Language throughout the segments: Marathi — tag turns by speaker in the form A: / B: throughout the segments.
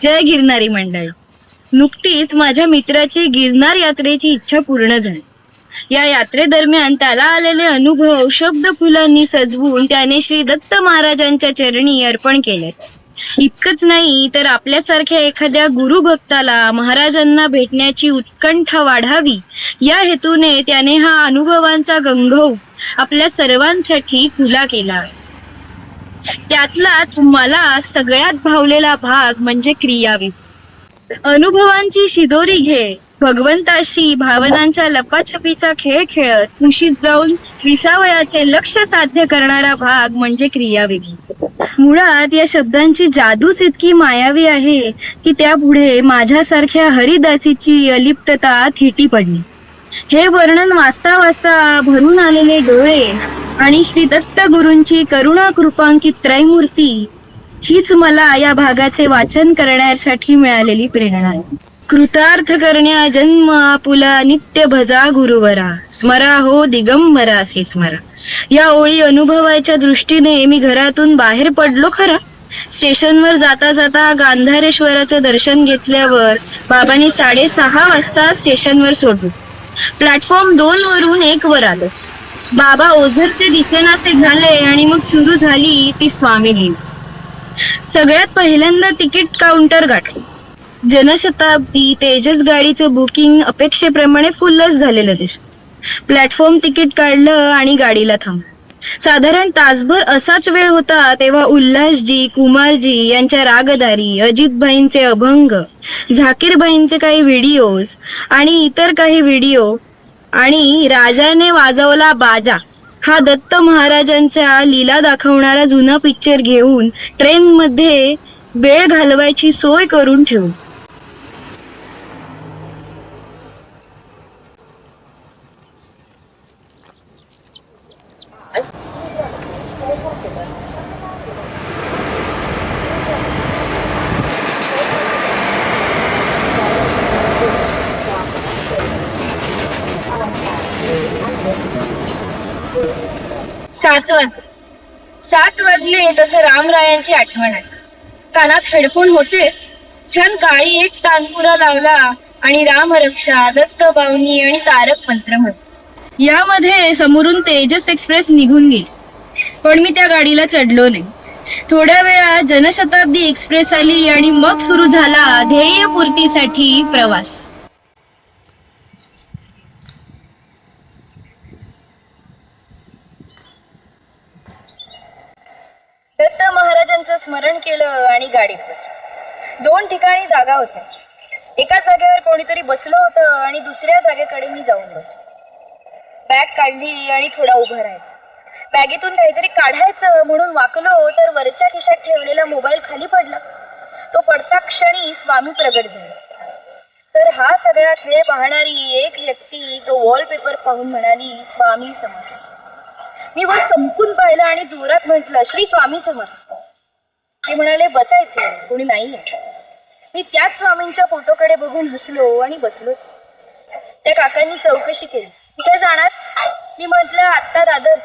A: जय गिरनारी मंडळी. नुकतीच माझ्या मित्राची गिरनार यात्रेची इच्छा पूर्ण झाली. या यात्रेदरम्यान त्याला आलेले अनुभव शब्द फुलांनी सजवून त्याने श्री दत्त महाराजांच्या चरणी अर्पण केले. इतकंच नाही तर आपल्यासारख्या एखाद्या गुरुभक्ताला महाराजांना भेटण्याची उत्कंठा वाढावी या हेतूने त्याने हा अनुभवांचा गंगोह आपल्या सर्वांसाठी खुला केला. त्यातलाच मला सगळ्यात भावलेला भाग म्हणजे क्रियाविधी. अनुभवांची शिदोरी घे, भगवंताशी भावनांच्या लपाछपीचा खेळ खेळत कुशीत जाऊन विसावयाचे लक्ष साध्य करणारा भाग म्हणजे क्रियाविधी. मुळात या शब्दांची जादूच इतकी मायावी आहे की त्यापुढे माझ्यासारख्या हरिदासीची अलिप्तता थिटी पडली. हे वर्णन वाचता वाचता भरून आलेले डोळे आणि श्री दत्त गुरूंची करुणा कृपांकित त्रैमूर्ती हीच मला या भागाचे वाचन करण्यासाठी मिळालेली प्रेरणा आहे. कृतार्थ करण्या जन्म आपुला नित्य भजा गुरुवरा, स्मरा हो दिगंबरासी स्मरा. या ओळी अनुभवाच्या दृष्टीने मी घरातून बाहेर पडलो खरा. स्टेशनवर जाता जाता गांधारेश्वराचं दर्शन घेतल्यावर बाबांनी 6:30 वाजता स्टेशनवर सोडलं. प्लॅटफॉर्म 2 वरून 1 वर आलो. बाबा ओझरते दिसेनासे झाले आणि मग सुरू झाली ती स्वामीलीला. सगळ्यात पहिल्यांदा तिकीट काउंटर गाठले. जनशताब्दी तेजस गाडीचं बुकिंग अपेक्षेप्रमाणे फुलच झालेलं दिसलं. प्लॅटफॉर्म तिकीट काढलं आणि गाडीला थांबलं. साधारण तासभर असाच वेळ होता तेव्हा उल्हासजी, कुमारजी यांच्या रागदारी, अजितभाईंचे अभंग, झाकीरभाईंचे काही व्हिडिओज आणि इतर काही व्हिडिओ आणि राजाने वाजवला बाजा हा दत्त महाराजांच्या लीला दाखवणारा जुना पिक्चर घेऊन ट्रेनमध्ये वेळ घालवायची सोय करून ठेवू. सात वाजले तसं रामरायांची आठवण आहे. कानात हेडफोन होते. छान काळी एक तानपुरा लावला आणि रामरक्षा, दत्त बावनी आणि तारक मंत्र म्हण. यामध्ये समोरून तेजस एक्सप्रेस निघून गेली, पण मी त्या गाडीला चढलो नाही. थोड्या वेळात जनशताब्दी एक्सप्रेस आली आणि मग सुरू झाला ध्येयपूर्तीसाठी प्रवास. दत्त महाराजांचं स्मरण केलं आणि गाडीत बसलो. 2 ठिकाणी जागा होत्या. एका जागेवर कोणीतरी बसलं होतं आणि दुसऱ्या जागेकडे मी जाऊन बसलो. बॅग काढली आणि थोडा उभं राहिलो. बॅगेतून काहीतरी काढायचं म्हणून वाकलो तर वरच्या खिशात ठेवलेला मोबाईल खाली पडला. तो पडता क्षणी स्वामी प्रगट झाले. तर हा सगळा खेळ पाहणारी एक व्यक्ती तो वॉलपेपर पाहून म्हणाली, स्वामी समर्थ. मी वर चमकून पाहिलं आणि जोरात म्हटलं, श्री स्वामी समर्थ. ते म्हणाले, बसा इथे, कोणी नाहीये. मी त्याच स्वामींच्या फोटोकडे बघून हसलो आणि बसलो. त्या काकांनी चौकशी केली, कुठे जाणार? मी म्हटलं, आत्ता दादर,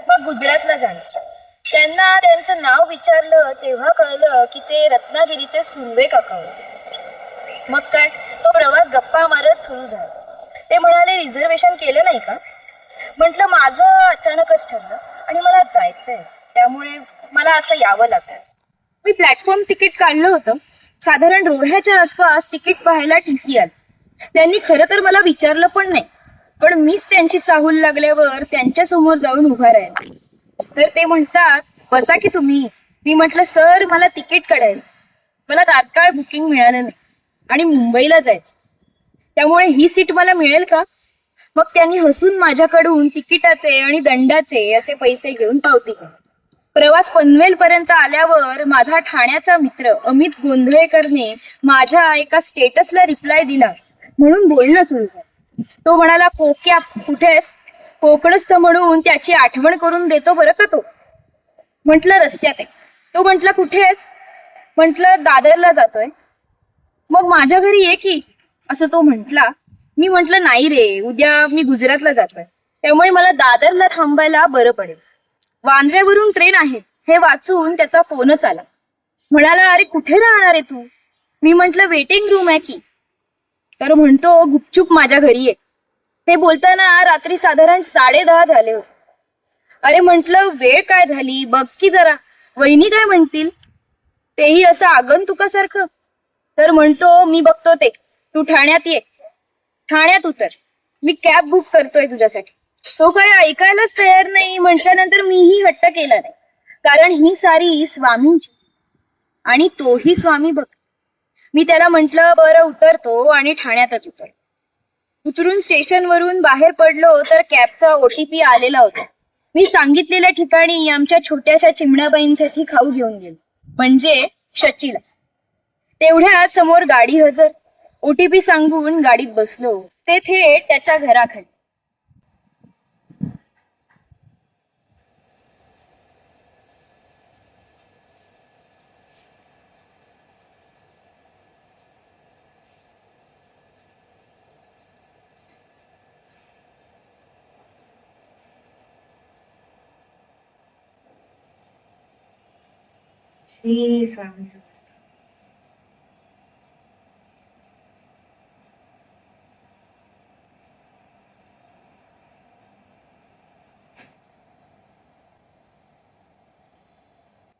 A: मग गुजरातला जाणार. त्यांना त्यांचं नाव विचारलं तेव्हा कळलं की ते रत्नागिरीचे सुनवे काका होते. मग काय, तो प्रवास गप्पा मारत सुरू झाला. ते म्हणाले, रिझर्वेशन केलं नाही का? म्हटलं, माझं अचानकच ठरलं आणि मला जायचंय, त्यामुळे मला असं यावं लागलं. मी प्लॅटफॉर्म तिकीट काढलं होतं. साधारण रोह्याच्या आसपास तिकीट पाहायला टीसी आलं. त्यांनी खरं तर मला विचारलं पण नाही, पण मीच त्यांची चाहूल लागल्यावर त्यांच्या समोर जाऊन उभा राहिला. तर ते म्हणतात, बसा की तुम्ही. मी म्हटलं, सर मला तिकीट काढायचं, मला तात्काळ बुकिंग मिळालं नाही आणि मुंबईला जायचं, त्यामुळे ही सीट मला मिळेल का? मग त्यांनी हसून माझ्याकडून तिकिटाचे आणि दंडाचे असे पैसे घेऊन पावती केली. प्रवास पनवेल पर्यंत आल्यावर माझा ठाण्याचा मित्र अमित गोंधळेकरने माझ्या एका स्टेटसला रिप्लाय दिला म्हणून बोलणं सुरू झालं. तो म्हणाला, कोक्या कुठेस? कोकणस्थ म्हणून त्याची आठवण करून देतो बरं का तो. म्हटलं, रस्त्यात आहे. तो म्हटला, कुठेस? म्हटलं, दादरला जातोय. मग माझ्या घरी ये की, असं तो म्हटला. मी म्हटलं, नाही रे, उद्या मी गुजरातला जातोय, त्यामुळे मला दादरला थांबायला बरं पडेल. वांद्र्यावरून ट्रेन आहे हे वाचून त्याचा फोनच आला. म्हणाला, अरे कुठे राहणार आहे तू? मी म्हंटल वेटिंग रूम आहे की. तर म्हणतो, गुपचूप माझ्या घरी आहे. ते बोलताना रात्री साधारण 10:30 झाले होते. अरे म्हंटल वेळ काय झाली बघ की जरा, वहिनी काय म्हणतील, तेही असं आगंतुकासारखं. तर म्हणतो, मी बघतो ते, तू ठाण्यात ये, ठाण्यात उतर, मी कॅब बुक करतोय तुझ्यासाठी. तो काय ऐकायलाच तयार नाही. म्हटल्यानंतर मीही हट्ट केला नाही, कारण ही सारी स्वामींची आणि तोही स्वामी बघ. मी त्याला म्हंटल, बरं उतरतो, आणि ठाण्यातच उतर. उतरून स्टेशनवरून बाहेर पडलो तर कॅबचा OTP आलेला होता. मी सांगितलेल्या ठिकाणी आमच्या छोट्याशा चिमणाबाईंसाठी खाऊ घेऊन गेलो, म्हणजे शचीला. तेवढ्यात समोर गाडी हजर. OTP सांगून गाडीत बसलो. ते थेट त्याच्या घराखाली.
B: श्री स्वामी समर्थ.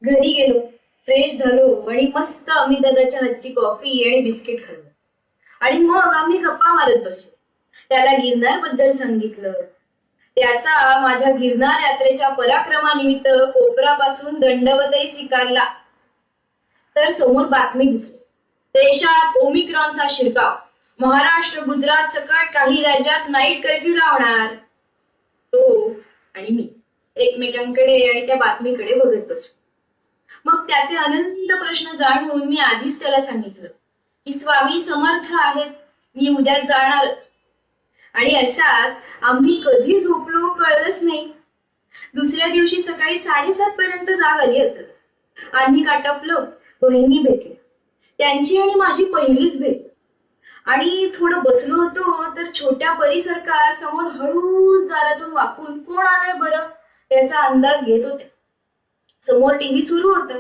B: घरी गेलो, फ्रेश झालो आणि मस्त अमितदादाच्या हातची कॉफी आणि बिस्किट खाल्लं. आणि मग आम्ही गप्पा मारत बसलो. त्याला गिरनार बद्दल सांगितलं. त्याचा माझ्या गिरनार यात्रेच्या पराक्रमानिमित्त कोपरापासून दंडवतही स्वीकारला. तर समोर बातमी दिसली. देशात ओमिक्रॉनचा शिरकाव, महाराष्ट्र गुजरात सकट काही राज्यात नाईट कर्फ्यू लावणार. तो आणि मी एकमेकांकडे आणि त्या बातमीकडे बघत बसलो. मग त्याचे अनंत प्रश्न जाणून मी आधीच त्याला सांगितलं की स्वामी समर्थ आहेत, मी उद्या जाणारच. आणि अशात आम्ही कधी झोपलो कळलंच नाही. दुसऱ्या दिवशी सकाळी 7:30 पर्यंत जाग आली असत. आम्ही काटपलो, बहिणी भेटल्या. त्यांची आणि माझी पहिलीच भेट. आणि थोडं बसलो होतो तर छोट्या परिसरकार समोर हळूच दारातून वाकून कोण आलंय बरं याचा अंदाज घेत होते. समोर टीव्ही सुरू होता.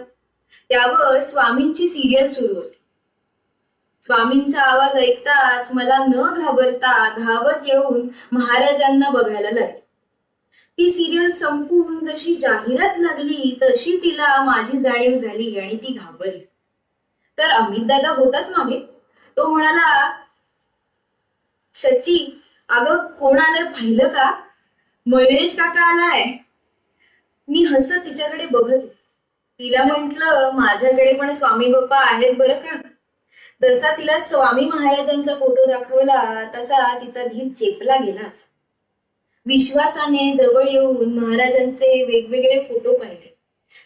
B: त्यावर स्वामींची सिरियल सुरू होती. स्वामींचा आवाज ऐकताच मला न घाबरता धावत येऊन महाराजांना बघायला लागले. ती सिरियल संपून जशी जाहिरात लागली तशी तिला माझी जाणीव झाली आणि ती घाबरली. तर अमितदादा होताच मागे. तो म्हणाला, शची, अगं कोण आलं पाहिलं का? मयुरेश काका आलाय. मी हसत तिच्याकडे बघत. तिला म्हंटल, माझ्याकडे पण स्वामी बाप्पा आहेत बरं का. जसा तिला स्वामी महाराजांचा फोटो दाखवला तसा तिचा धीर चेपला गेला. विश्वासाने जवळ येऊन महाराजांचे वेगवेगळे फोटो पाहिले.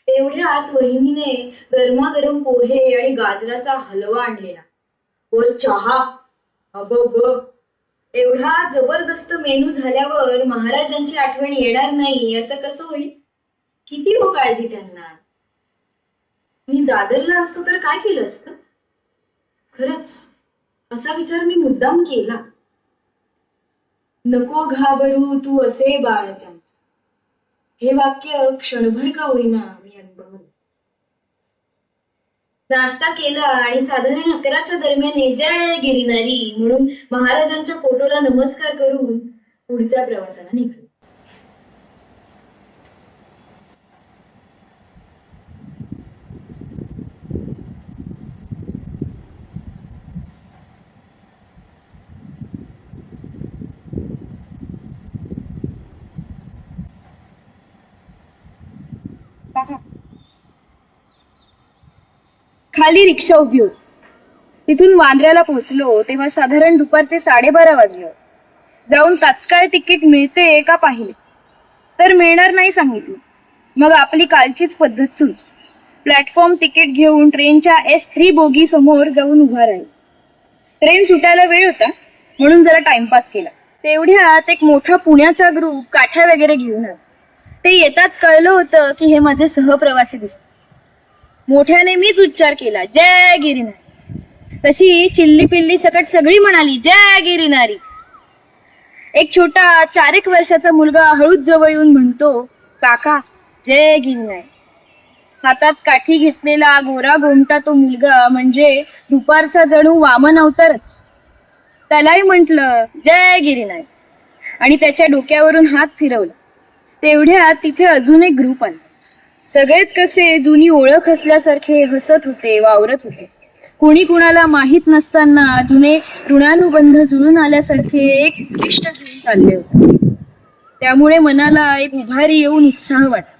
B: तेवढ्यात वहिनीने गरमागरम पोहे आणि गाजराचा हलवा आणलेला, वर चहा. अबब, एवढा जबरदस्त मेनू झाल्यावर महाराजांची आठवण येणार नाही असं कसं होईल? किती हो काळजी त्यांना. मी दादरला असतो तर काय केलं असतं? खरंच असा विचार मी मुद्दाम केला. नको घाबरू तू असे बाळ त्यांचं. हे वाक्य क्षणभर का होईना मी अनुभवलं. नाश्ता केला आणि साधारण 11च्या दरम्यान जय गिरिनारी म्हणून महाराजांच्या फोटोला नमस्कार करून पुढच्या प्रवासाला निघालो.
A: खाली रिक्षा उभी होती. तिथून वांद्र्याला पोहोचलो तेव्हा साधारण दुपारचे 12:30 वाजले. जाऊन तात्काळ तिकीट मिळते का पाहिले तर मिळणार नाही सांगितलं. मग आपली कालचीच पद्धत सुरू. प्लॅटफॉर्म तिकीट घेऊन ट्रेनच्या S3 बोगी समोर जाऊन उभा राहील. ट्रेन सुटायला वेळ होता म्हणून जरा टाइमपास केला. तेवढ्यात एक मोठा पुण्याचा ग्रुप काठ्या वगैरे घेऊन आला. ते येताच कळलं होतं की हे माझे सहप्रवासी दिसतात. मोठ्याने मीच उच्चार केला, जय गिरिनारी. तशी चिल्ली पिल्ली सकट सगळी म्हणाली, जय गिरिनारी. एक छोटा 4 वर्षाचा मुलगा हळूच जवळ येऊन म्हणतो, काका जय गिरिनारी. हातात काठी घेतलेला गोरा गोमटा तो मुलगा म्हणजे दुपारचा जणू वामन अवतारच. त्यालाही म्हटलं जय गिरीनायक आणि त्याच्या डोक्यावरून हात फिरवला. तेवढ्यात तिथे अजून एक ग्रुप आला. सगळेच कसे जुनी ओळख असल्यासारखे हसत होते, वावरत होते. कुणी कुणाला माहीत नसताना जुने ऋणानुबंध जुळून आल्यासारखे एक उद्दिष्ट घेऊन चालले होते. त्यामुळे मनाला एक उभारी येऊन उत्साह वाटला.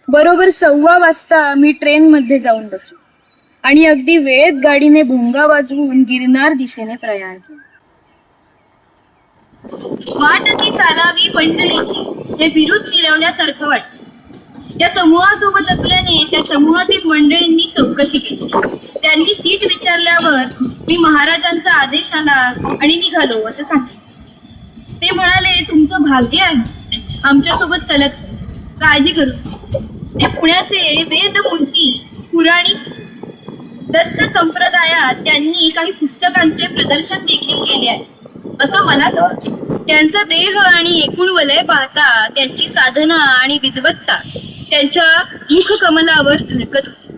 A: बरोबर 1:15 वाजता मी ट्रेनमध्ये जाऊन बसलो आणि अगदी वेळेत गाडीने भोंगा वाजवून गिरनार दिशेने प्रयाण केले.
B: वाट ती चालावी पंढरीची हे बिरुद फिरवल्यासारखं वाटतं. त्या समूहासोबत असल्याने त्या समूहातील मंडळींनी चौकशी केली. त्यांनी सीट विचारल्यावर मी महाराजांचा आदेश आला आणि निघालो असं सांगितलं. ते म्हणाले तुमचं भाग्य आहे, आमच्यासोबत चलत काळजी करू. ते पुण्याचे वेदमूर्ती पुराणिक दत्त संप्रदायात त्यांनी काही पुस्तकांचे प्रदर्शन देखील केले आहे असं मला समजलं. त्यांचा देह आणि एकूण वलय पाहता त्यांची साधना आणि विद्वत्ता त्यांच्या मुखकमलावर झळकत होती.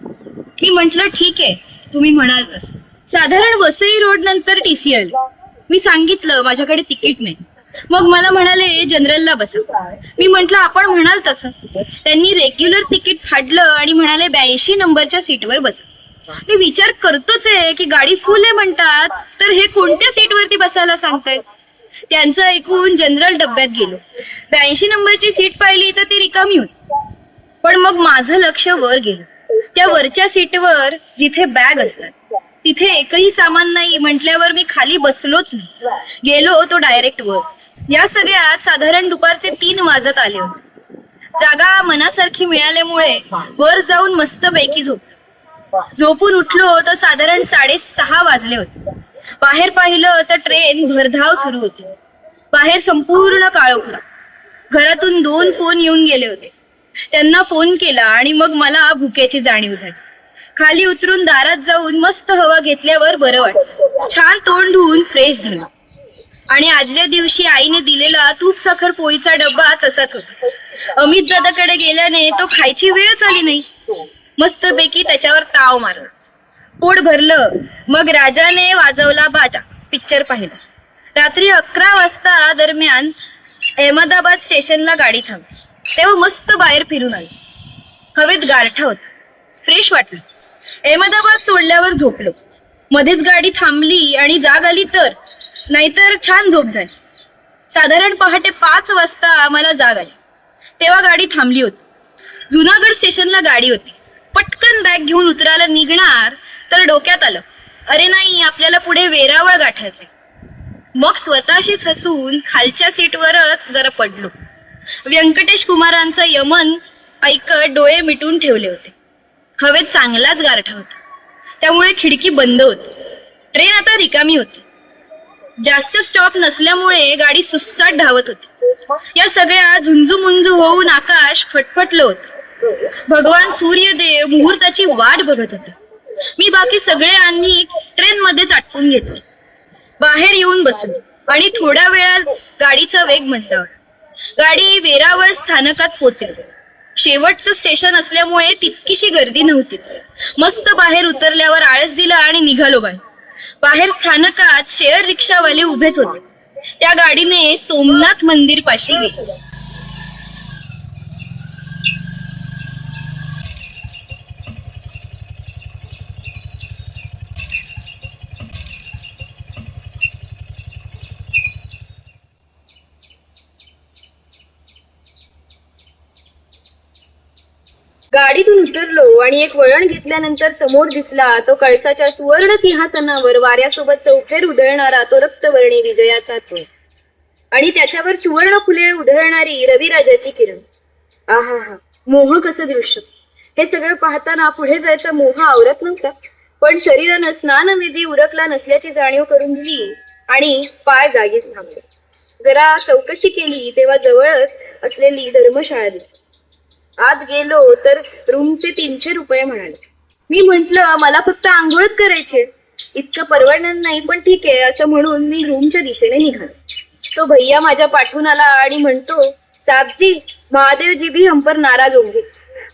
B: मी म्हटलं ठीक आहे, तुम्ही म्हणाल तसं. साधारण वसई रोड नंतर TCL. मी सांगितलं माझ्याकडे तिकीट नाही. मग मला म्हणाले जनरलला बसा. मी म्हटलं आपण म्हणाल तसं. त्यांनी रेग्युलर तिकीट फाडलं आणि म्हणाले 82 नंबरच्या सीटवर बसा. मी विचार करतोच आहे की गाडी फुल आहे म्हणतात, तर हे कोणत्या सीटवरती बसायला सांगतायत. त्यांचं ऐकून जनरल डब्यात गेलो. 82 नंबरची सीट पाहिली तर ती रिकामी होती. पण मग माझं लक्ष वर गेलं. त्या वरच्या सीटवर जिथे बॅग असतात तिथे एकही सामान नाही म्हटल्यावर मी खाली बसलोच नाही. गेलो तो डायरेक्ट वर. या सगळ्यात साधारण दुपारचे 3 वाजत आले होते. जागा मनासारखी मिळाल्यामुळे वर जाऊन मस्तपैकी झोपलो. झोपून उठलो तर साधारण 6:30 वाजले होते. बाहेर पाहिलं तर ट्रेन भरधाव सुरू होती. बाहेर संपूर्ण काळोख होता. घरातून 2 फोन येऊन गेले होते. त्यांना फोन केला आणि मग मला भुकेची जाणीव झाली. खाली उतरून दारात जाऊन मस्त हवा घेतल्यावर बरं वाटलं. छान तोंड धुवून फ्रेश झालं आणि आदल्या दिवशी आईने दिलेला तूप साखर पोळीचा डब्बा तसाच होता. अमित दादाकडे गेल्याने तो खायची वेळच आली नाही. मस्तपैकी त्याच्यावर ताव मारला. पोट भरलं. मग राजाने वाजवला बाजा. पिक्चर पाहिला. रात्री 11 वाजता दरम्यान अहमदाबाद स्टेशनला गाडी थांबली. तेव्हा मस्त बाहेर फिरून आलो. हवेत गारठा होता. फ्रेश वाटलं. अहमदाबाद सोडल्यावर झोपलो. मध्येच गाडी थांबली आणि जाग आली तर, नाहीतर छान झोप झाली. साधारण पहाटे 5 वाजता मला जाग आली. तेव्हा गाडी थांबली होती. जुनागड स्टेशनला गाडी होती. पटकन बॅग घेऊन उतरायला निघणार तर डोक्यात आलं, अरे नाही, आपल्याला पुढे वेरावळ गाठायचे. मग स्वतःशीच हसून खालच्या सीटवरच जरा पडलो. व्यंकटेश कुमारांचा यमन ऐकत डोळे मिटून ठेवले होते. हवेत चांगलाच गारठा होता. त्यामुळे खिडकी बंद होती. ट्रेन आता रिकामी होती. जास्त स्टॉप नसल्यामुळे गाडी सुस्साट धावत होती. या सगळ्या झुंजूमुंजू होऊन आकाश फटफटलं होतं. भगवान सूर्यदेव मुहूर्ताची वाट बघत होते. मी बाकी सगळ्यांनी ट्रेन मध्येच आटपून घेतले. बाहेर येऊन बसलो आणि थोड्या वेळात गाडीचा वेग मंदावला. गाडी वेरावळ स्थानकात पोचली. शेवटचं स्टेशन असल्यामुळे तितकीशी गर्दी नव्हती. मस्त बाहेर उतरल्यावर आळस दिला आणि निघालो बाहेर. बाहेर स्थानकात शेअर रिक्षावाले उभेच होते. त्या गाडीने सोमनाथ मंदिर पाशी गेली.
A: गाडीतून उतरलो आणि एक वळण घेतल्यानंतर समोर दिसला तो कळसाच्या सुवर्ण सिंहासनावर वाऱ्यासोबत चौफेर उधळणारा तो रक्तवर्णी विजयाचा तो आणि त्याच्यावर सुवर्ण फुले उधळणारी रविराजाची किरण. आहा हा, मोह कसं दृश्य. हे सगळं पाहताना पुढे जायचा मोह आवरत नव्हता. पण शरीरानं स्नानविधी उरकला नसल्याची जाणीव करून दिली आणि पाय जागीच थांबले. जरा चौकशी केली तेव्हा जवळच असलेली धर्मशाळा दिसली. आत गेलो तर रूमचे 300 रुपये म्हणाले. मी म्हंटल मला फक्त आंघोळच करायचे, इतकं परवडणार नाही, पण ठीक आहे असं म्हणून मी रूमच्या दिशेने निघालो. तो भैया माझ्या पाठून आला आणि म्हणतो, साहब जी, महादेव जी भी हम पर नाराज होंगे.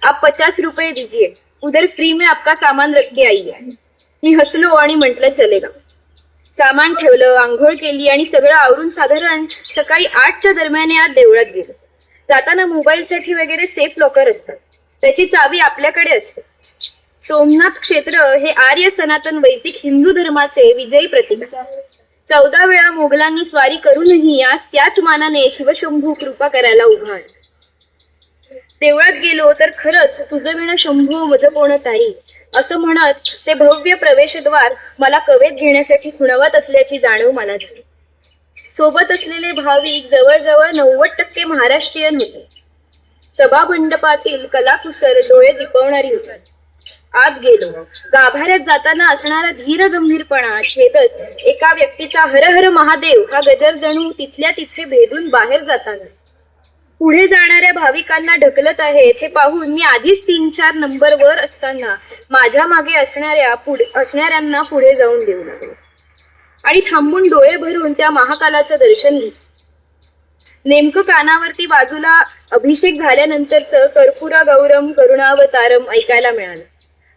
A: आप 50 रुपये दीजिए, उधर फ्री में आपका सामान रख के आई है. मी हसलो आणि म्हटलं चलेगा. सामान ठेवलं, आंघोळ केली आणि सगळं आवरून साधारण सकाळी 8च्या दरम्यान आत देवळात गेलो. जाताना मोबाईलसाठी वगैरे सेफ लॉकर असतात, त्याची चावी आपल्याकडे असते. सोमनाथ क्षेत्र हे आर्य सनातन वैदिक हिंदू धर्माचे विजयी प्रतीक आहे. 14 वेळा मोगलांनी स्वारी करूनही आज त्याच मानाने शिवशंभू कृपा करायला उभा आहे. देवळात गेलो तर खरंच तुझं विण शंभू मज कोण ताई असं म्हणत ते भव्य प्रवेशद्वार मला कवेत घेण्यासाठी खुणवत असल्याची जाणीव मला झाली. सोबत असलेले भाविक जवळजवळ 90% महाराष्ट्रीयन होते. सभा मंडपातील कलाकुसर डोळे दिपवणारी होती. आत गेलो. गाभाऱ्यात जाताना असणारा धीर गंभीरपणा छेदत एका व्यक्तीचा हर हर महादेव हा गजर जणू तिथल्या तिथे भेदून बाहेर जाताना पुढे जाणाऱ्या भाविकांना ढकलत आहेत हे पाहून मी आधीच 3-4 नंबर वर असताना माझ्या मागे असणाऱ्यांना पुढे जाऊन देऊ लागलो आणि थांबून डोळे भरून त्या महाकालाचं दर्शन घेतलं. नेमकं कानावरती बाजूला अभिषेक झाल्यानंतरच कर्पूरा गौरम करुणावतारम ऐकायला मिळालं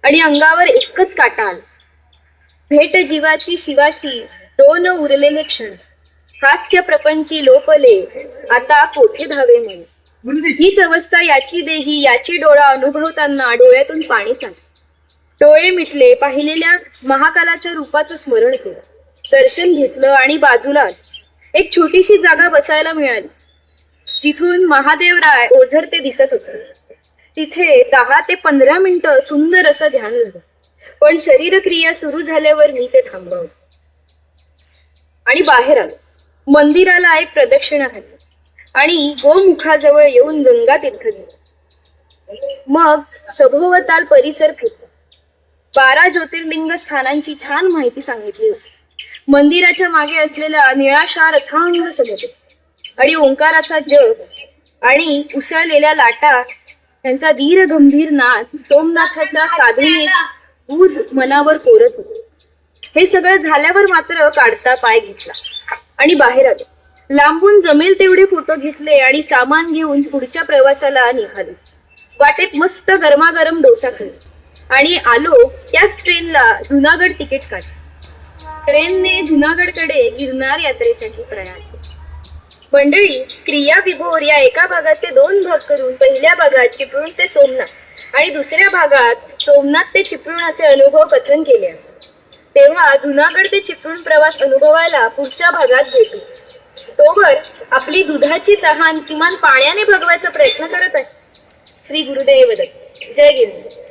A: आणि अंगावर एकच काटा आला. भेट जीवाची शिवाशी दोन उरलेले क्षण, हास्य प्रपंची लोपले आता कोठे धावे म्हणून. हीच अवस्था याची देही याची डोळा अनुभवताना डोळ्यातून पाणी चाललं. डोळे मिटले, पाहिलेल्या महाकालाच्या रूपाचं स्मरण केलं, दर्शन घेतलं आणि बाजूला एक छोटीशी जागा बसायला मिळाली. जिथून महादेवराय ओझरते दिसत होते. तिथे 10 ते 15 मिनिटं सुंदर असं ध्यान झालं. पण शरीरक्रिया सुरू झाल्यावर मी ते थांबवलं आणि बाहेर आलो. मंदिराला एक प्रदक्षिणा घातली आणि गोमुखाजवळ येऊन गंगा तीर्थ घेतलं. मग सभोवताल परिसर फिरला. 12 ज्योतिर्लिंग स्थानांची छान माहिती सांगितली होती. मंदिराच्या मागे असलेला निळाशार अथांग समुद्र आणि ओंकाराचा जप आणि उसळलेल्या लाटा त्यांचा धीर गंभीर नाद सोमनाथाच्या साधनेत ऊज मनावर कोरत होते. हे सगळं झाल्यावर मात्र काढता पाय घेतला आणि बाहेर आलो. लांबून जमेल तेवढे फोटो घेतले आणि सामान घेऊन पुढच्या प्रवासाला निघालो. वाटेत मस्त गरमागरम डोसा खाल्ला आणि आलो त्याच ट्रेनला जुनागड तिकीट काढलं. ट्रेनने जुनागडकडे गिरनार यात्रेसाठी प्रयाण केला. मंडळी, क्रिया विभोर या एका भागाचे 2 भाग करून पहिल्या भागात चिपळूण ते सोमनाथ आणि दुसऱ्या भागात सोमनाथ ते चिपळूण असे अनुभव कथन केले आहे. तेव्हा जुनागड ते चिपळूण प्रवास अनुभवायला पुढच्या भागात भेटू. तोवर आपली दुधाची तहान किमान पाण्याने भागवायचा प्रयत्न करत आहे. श्री गुरुदेव दत्त. जय गिरनार.